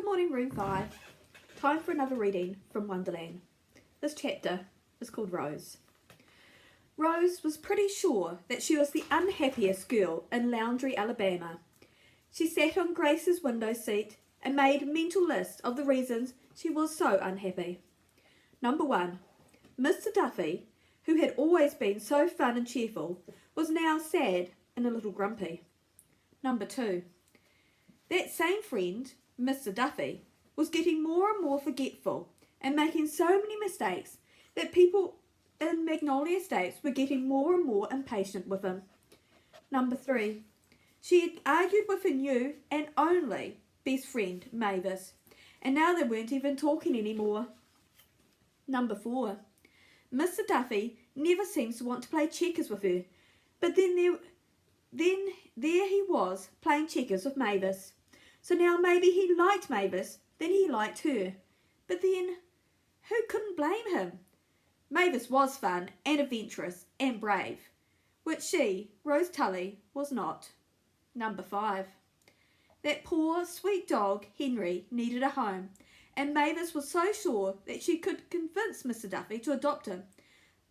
morning, room 5. Time for another reading from Wonderland. This chapter is called Rose. Rose was pretty sure that she was the unhappiest girl in Laundry, Alabama. She sat on Grace's window seat and made a mental list of the reasons she was so unhappy. Number 1. Mr. Duffy, who had always been so fun and cheerful, was now sad and a little grumpy. Number 2. That same friend, Mr. Duffy, was getting more and more forgetful and making so many mistakes that people in Magnolia Estates were getting more and more impatient with him. Number 3. She had argued with her new and only best friend, Mavis, and now they weren't even talking anymore. Number 4. Mr. Duffy never seems to want to play checkers with her, but then there he was playing checkers with Mavis. So now maybe he liked Mavis, then he liked her. But then, who couldn't blame him? Mavis was fun and adventurous and brave, which she, Rose Tully, was not. Number 5. That poor, sweet dog, Henry, needed a home, and Mavis was so sure that she could convince Mr. Duffy to adopt him,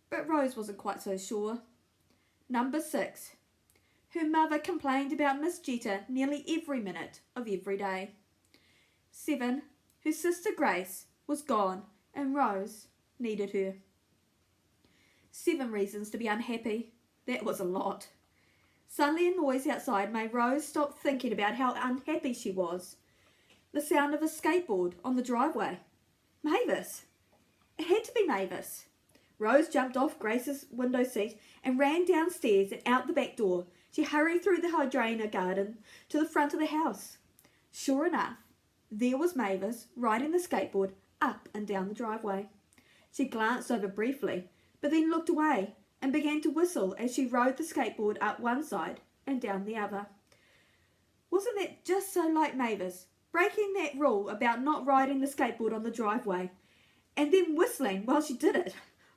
but Rose wasn't quite so sure. Number 6. Her mother complained about Miss Jetta nearly every minute of every day. 7. Her sister Grace was gone and Rose needed her. 7 reasons to be unhappy. That was a lot. Suddenly a noise outside made Rose stop thinking about how unhappy she was. The sound of a skateboard on the driveway. Mavis! It had to be Mavis. Rose jumped off Grace's window seat and ran downstairs and out the back door. She hurried through the hydrangea garden to the front of the house. Sure enough, there was Mavis riding the skateboard up and down the driveway. She glanced over briefly, but then looked away and began to whistle as she rode the skateboard up one side and down the other. Wasn't that just so like Mavis, breaking that rule about not riding the skateboard on the driveway, and then whistling while she did it?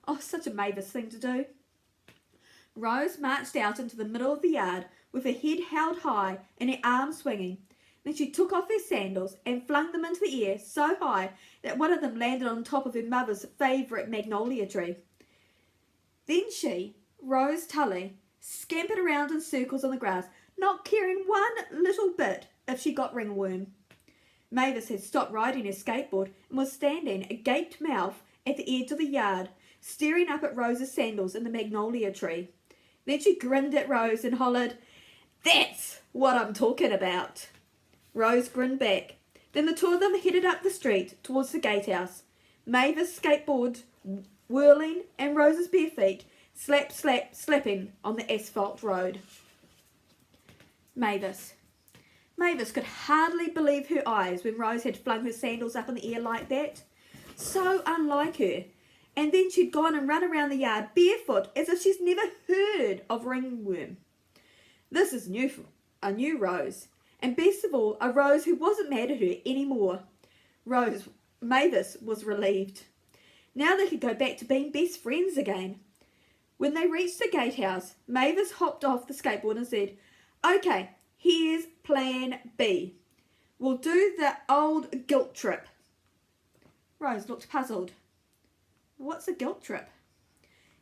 Oh, such a Mavis thing to do. Rose marched out into the middle of the yard with her head held high and her arms swinging. Then she took off her sandals and flung them into the air so high that one of them landed on top of her mother's favourite magnolia tree. Then she, Rose Tully, scampered around in circles on the grass, not caring one little bit if she got ringworm. Mavis had stopped riding her skateboard and was standing, agape mouth, at the edge of the yard, staring up at Rose's sandals in the magnolia tree. Then she grinned at Rose and hollered, "That's what I'm talking about." Rose grinned back. Then the two of them headed up the street towards the gatehouse. Mavis' skateboard whirling and Rose's bare feet slapping on the asphalt road. Mavis could hardly believe her eyes when Rose had flung her sandals up in the air like that. So unlike her. And then she'd gone and run around the yard barefoot as if she's never heard of ringworm. This is a new Rose, and best of all, a Rose who wasn't mad at her anymore. Mavis was relieved. Now they could go back to being best friends again. When they reached the gatehouse, Mavis hopped off the skateboard and said, "Okay, here's plan B. We'll do the old guilt trip." Rose looked puzzled. What's a guilt trip?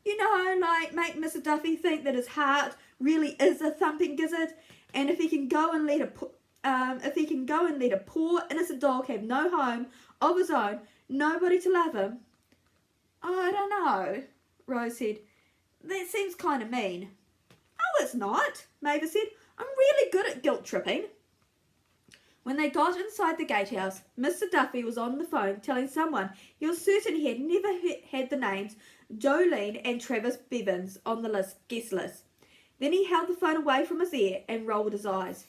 You know, like make Mr. Duffy think that his heart really is a thumping gizzard, and if he can go and let a poor innocent dog have no home of his own, nobody to love him. I don't know, Rose said. That seems kind of mean. Oh, it's not, Mavis said. I'm really good at guilt tripping. When they got inside the gatehouse, Mr. Duffy was on the phone telling someone he was certain he had never had the names Jolene and Travis Bevins on the guest list. Then he held the phone away from his ear and rolled his eyes.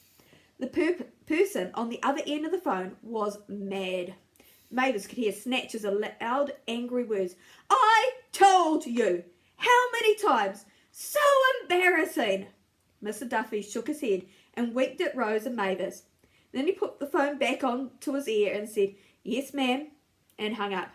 The person on the other end of the phone was mad. Mavis could hear snatches of loud, angry words. "I told you! How many times? So embarrassing!" Mr. Duffy shook his head and winked at Rose and Mavis. Then he put the phone back on to his ear and said, "Yes, ma'am," and hung up.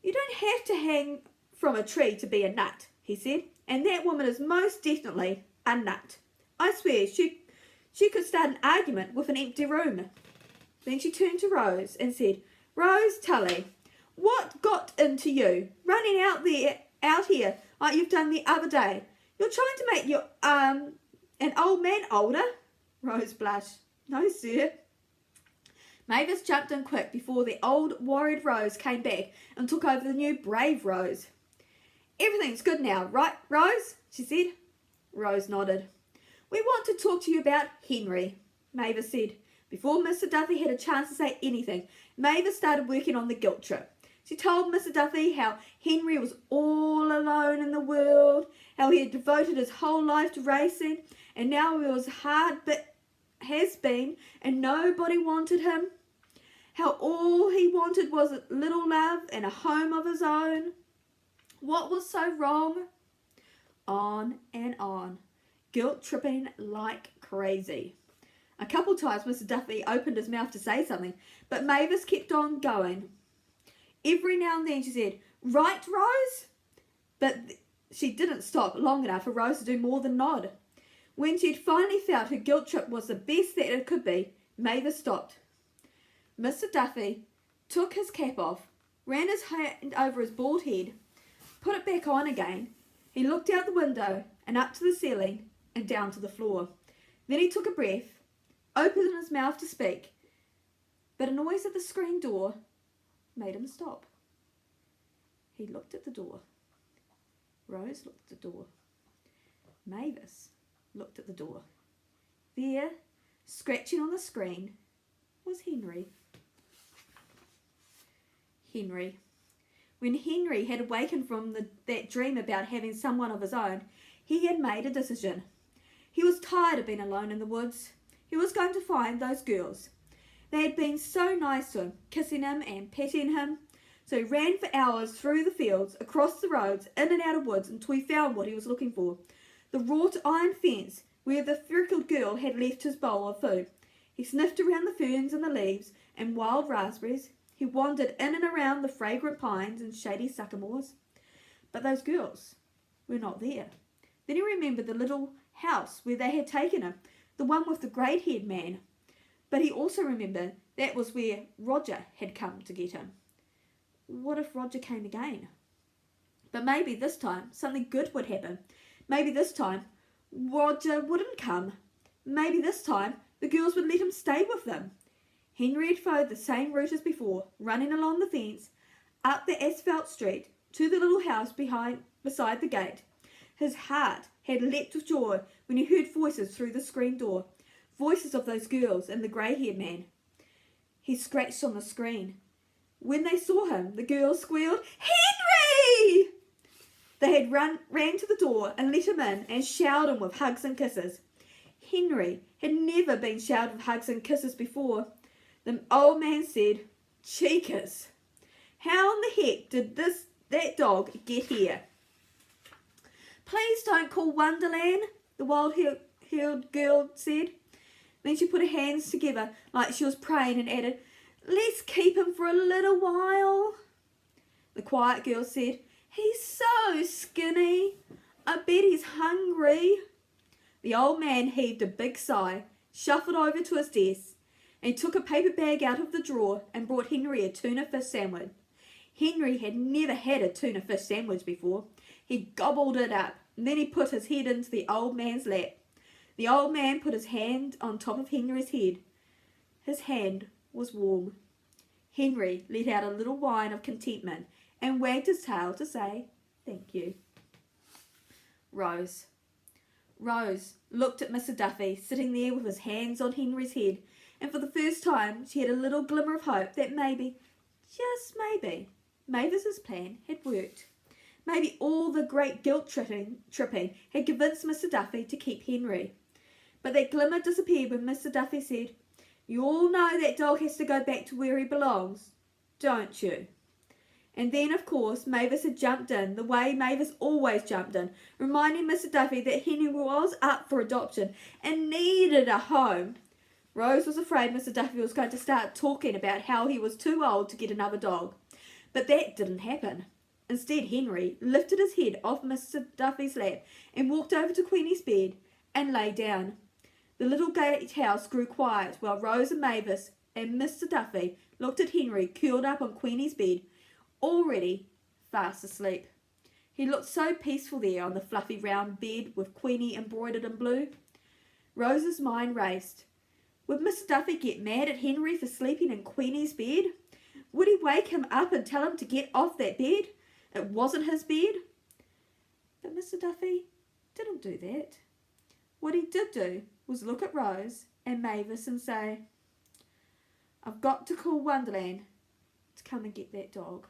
"You don't have to hang from a tree to be a nut," he said, "and that woman is most definitely a nut. I swear she could start an argument with an empty room." Then she turned to Rose and said, "Rose Tully, what got into you, running out here like you've done the other day? You're trying to make your an old man older?" Rose blushed. "No, sir." Mavis jumped in quick before the old worried Rose came back and took over the new brave Rose. "Everything's good now, right, Rose?" she said. Rose nodded. "We want to talk to you about Henry," Mavis said. Before Mr. Duffy had a chance to say anything, Mavis started working on the guilt trip. She told Mr. Duffy how Henry was all alone in the world, how he had devoted his whole life to racing, and now he was hard but has been, and nobody wanted him. How all he wanted was a little love and a home of his own. What was so wrong? On and on, guilt tripping like crazy. A couple times Mr. Duffy opened his mouth to say something, but Mavis kept on going. Every now and then she said, "Right, Rose?" But she didn't stop long enough for Rose to do more than nod. When she had finally felt her guilt trip was the best that it could be, Mavis stopped. Mr. Duffy took his cap off, ran his hand over his bald head, put it back on again. He looked out the window and up to the ceiling and down to the floor. Then he took a breath, opened his mouth to speak, but a noise at the screen door made him stop. He looked at the door. Rose looked at the door. Mavis looked at the door. There, scratching on the screen, was Henry. Henry. When Henry had awakened from that dream about having someone of his own, he had made a decision. He was tired of being alone in the woods. He was going to find those girls. They had been so nice to him, kissing him and petting him. So he ran for hours through the fields, across the roads, in and out of woods until he found what he was looking for. The wrought iron fence where the freckled girl had left his bowl of food. He sniffed around the ferns and the leaves and wild raspberries. He wandered in and around the fragrant pines and shady sycamores. But those girls were not there. Then he remembered the little house where they had taken him, the one with the great-haired man. But he also remembered that was where Roger had come to get him. What if Roger came again? But maybe this time something good would happen. Maybe this time Roger wouldn't come. Maybe this time the girls would let him stay with them. Henry had followed the same route as before, running along the fence, up the asphalt street, to the little house beside the gate. His heart had leapt with joy when he heard voices through the screen door, voices of those girls and the grey-haired man. He scratched on the screen. When they saw him, the girls squealed, "Henry!" They had ran to the door and let him in and showered him with hugs and kisses. Henry had never been showered with hugs and kisses before. The old man said, "Cheekers, how in the heck did that dog get here?" "Please don't call Wonderland," the wild-haired girl said. Then she put her hands together like she was praying and added, "Let's keep him for a little while." The quiet girl said, "He's so skinny. I bet he's hungry." The old man heaved a big sigh, shuffled over to his desk, and took a paper bag out of the drawer and brought Henry a tuna fish sandwich. Henry had never had a tuna fish sandwich before. He gobbled it up, and then he put his head into the old man's lap. The old man put his hand on top of Henry's head. His hand was warm. Henry let out a little whine of contentment and wagged his tail to say, "Thank you." Rose looked at Mr. Duffy sitting there with his hands on Henry's head, and for the first time she had a little glimmer of hope that maybe, just maybe, Mavis's plan had worked. Maybe all the great guilt tripping had convinced Mr. Duffy to keep Henry. But that glimmer disappeared when Mr. Duffy said, "You all know that dog has to go back to where he belongs, don't you?" And then, of course, Mavis had jumped in, the way Mavis always jumped in, reminding Mr. Duffy that Henry was up for adoption and needed a home. Rose was afraid Mr. Duffy was going to start talking about how he was too old to get another dog. But that didn't happen. Instead, Henry lifted his head off Mr. Duffy's lap and walked over to Queenie's bed and lay down. The little gatehouse grew quiet while Rose and Mavis and Mr. Duffy looked at Henry curled up on Queenie's bed, already fast asleep. He looked so peaceful there on the fluffy round bed with Queenie embroidered in blue. Rose's mind raced. Would Mr. Duffy get mad at Henry for sleeping in Queenie's bed? Would he wake him up and tell him to get off that bed? It wasn't his bed. But Mr. Duffy didn't do that. What he did do was look at Rose and Mavis and say, I've got to call Wonderland to come and get that dog.